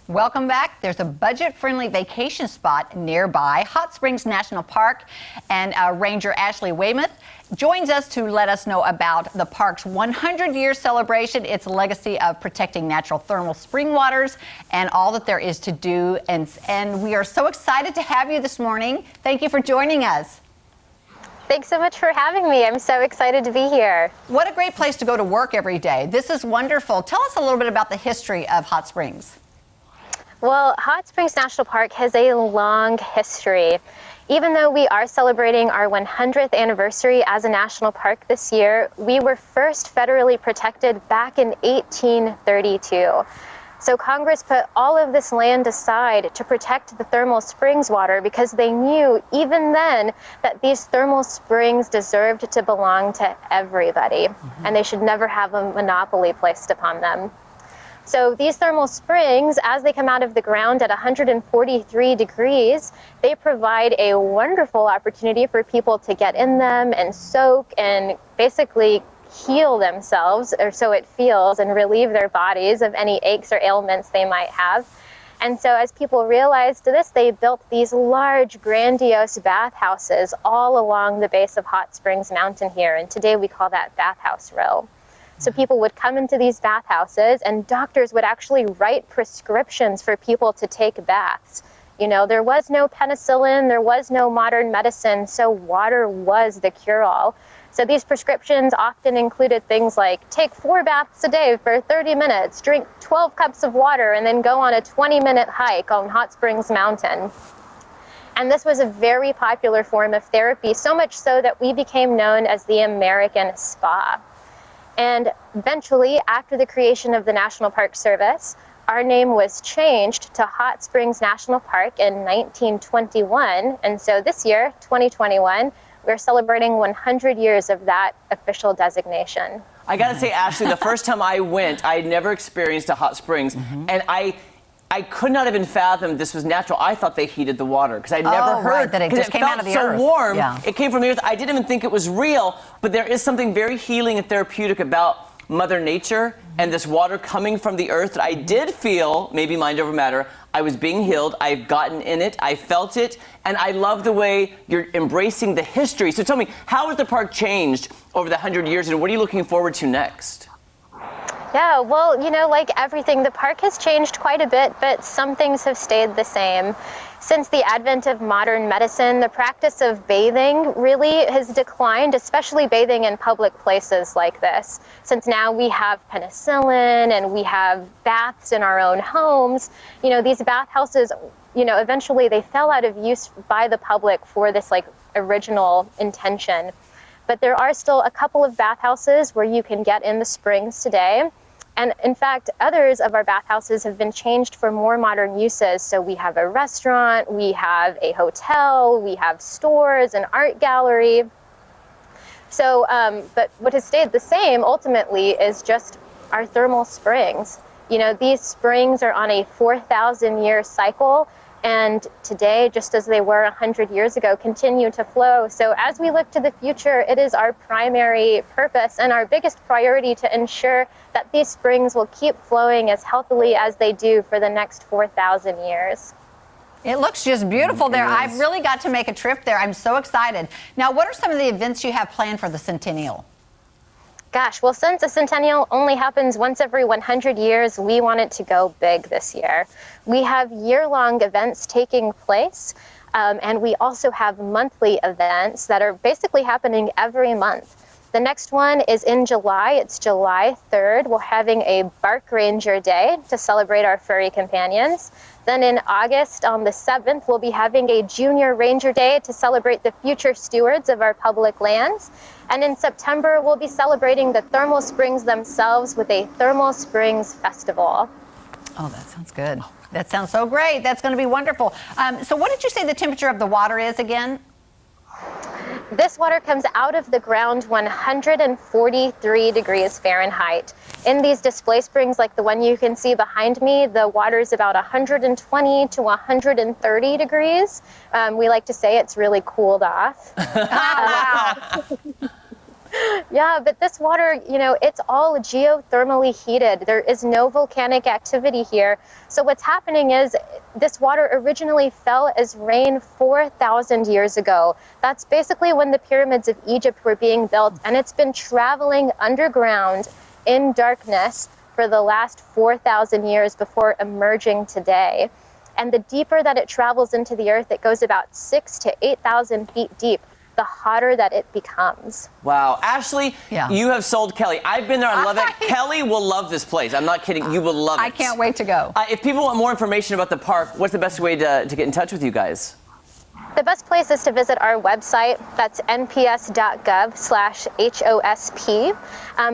Welcome back. There's a budget-friendly vacation spot nearby, Hot Springs National Park, and Ranger Ashley Weymouth joins us to let us know about the park's 100-year celebration, its legacy of protecting natural thermal spring waters, and all that there is to do. And we are so excited to have you this morning. Thank you for joining us. Thanks so much for having me. I'm so excited to be here. What a great place to go to work every day. This is wonderful. Tell us a little bit about the history of Hot Springs. Well, Hot Springs National Park has a long history. Even though we are celebrating our 100th anniversary as a national park this year, we were first federally protected back in 1832. So Congress put all of this land aside to protect the thermal springs water because they knew even then that these thermal springs deserved to belong to everybody, and they should never have a monopoly placed upon them. So these thermal springs, as they come out of the ground at 143 degrees, they provide a wonderful opportunity for people to get in them and soak and basically heal themselves, or so it feels, and relieve their bodies of any aches or ailments they might have. And so as people realized this, they built these large, grandiose bathhouses all along the base of Hot Springs Mountain here. And today we call that Bathhouse Row. So people would come into these bathhouses and doctors would actually write prescriptions for people to take baths. You know, there was no penicillin, there was no modern medicine, so water was the cure-all. So these prescriptions often included things like take 4 baths a day for 30 minutes, drink 12 cups of water, and then go on a 20-minute hike on Hot Springs Mountain. And this was a very popular form of therapy, so much so that we became known as the American Spa. And eventually, after the creation of the National Park Service, our name was changed to Hot Springs National Park in 1921. And so this year, 2021, we're celebrating 100 years of that official designation. I gotta say, Ashley, the first time I went, I had never experienced a hot springs, and I could not even fathom this was natural. I thought they heated the water because I'd never heard that it just came out of the earth. So warm, yeah. It came from the earth. I didn't even think it was real, but there is something very healing and therapeutic about Mother Nature and this water coming from the earth that I did feel, maybe mind over matter, I was being healed. I've gotten in it. I felt it. And I love the way you're embracing the history. So tell me, how has the park changed over the 100 years, and what are you looking forward to next? Yeah, well, you know, like everything, the park has changed quite a bit, but some things have stayed the same. Since the advent of modern medicine, the practice of bathing really has declined, especially bathing in public places like this. Since now we have penicillin and we have baths in our own homes, you know, these bathhouses, you know, eventually they fell out of use by the public for this like original intention. But there are still a couple of bathhouses where you can get in the springs today. And in fact, others of our bathhouses have been changed for more modern uses. So we have a restaurant, we have a hotel, we have stores, an art gallery. So, but what has stayed the same ultimately is just our thermal springs. You know, these springs are on a 4,000-year cycle. And today, just as they were 100 years ago, continue to flow. So as we look to the future, it is our primary purpose and our biggest priority to ensure that these springs will keep flowing as healthily as they do for the next 4,000 years. It looks just beautiful there. I've really got to make a trip there. I'm so excited. Now, what are some of the events you have planned for the Centennial? Gosh, well, since a Centennial only happens once every 100 years, we want it to go big this year. We have year-long events taking place, and we also have monthly events that are basically happening every month. The next one is in July. It's July 3rd. We're having a Bark Ranger Day to celebrate our furry companions. Then in August, on the 7th, we'll be having a Junior Ranger Day to celebrate the future stewards of our public lands. And in September, we'll be celebrating the thermal springs themselves with a Thermal Springs Festival. Oh, that sounds good. That sounds so great. That's going to be wonderful. So what did you say the temperature of the water is again? This water comes out of the ground 143 degrees Fahrenheit. In these display springs, like the one you can see behind me, the water is about 120 to 130 degrees. We like to say it's really cooled off. Wow. Yeah, but this water, it's all geothermally heated. There is no volcanic activity here. So what's happening is this water originally fell as rain 4,000 years ago. That's basically when the pyramids of Egypt were being built, and it's been traveling underground in darkness for the last 4,000 years before emerging today. And the deeper that it travels into the earth, it goes about 6,000 to 8,000 feet deep, the hotter that it becomes. Wow. Ashley, Yeah. you have sold Kelly. I've been there. I love it. Kelly will love this place. I'm not kidding. You will love it. I can't wait to go. If people want more information about the park, what's the best way to get in touch with you guys? The best place is to visit our website. That's nps.gov/HOSP.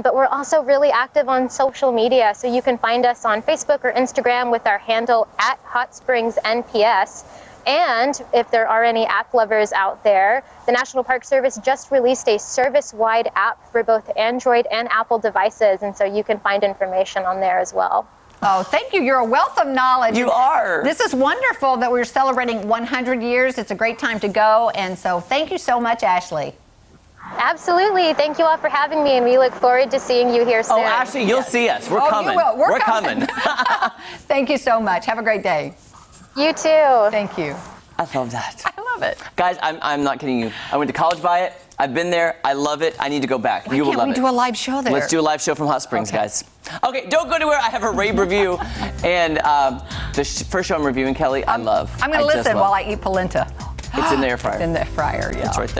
But we're also really active on social media, so you can find us on Facebook or Instagram with our handle @HotSpringsNPS. And if there are any app lovers out there, the National Park Service just released a service-wide app for both Android and Apple devices, and so you can find information on there as well. Oh, thank you. You're a wealth of knowledge. You are. This is wonderful that we're celebrating 100 years. It's a great time to go. And so thank you so much, Ashley. Absolutely. Thank you all for having me, and we look forward to seeing you here soon. Oh, Ashley, you'll see us. We're coming. You will. We're coming. Thank you so much. Have a great day. You too. Thank you. I love that. I love it. Guys, I'm not kidding you. I went to college by it. I've been there. I love it. I need to go back. You will love it. Can't we do a live show there? Let's do a live show from Hot Springs, Okay. guys. Okay, don't go anywhere. I have a rave review. And the first show I'm reviewing, Kelly, I love. I'm going to just listen love. while I eat polenta. It's in the air fryer. It's in the fryer, yeah. It's right there.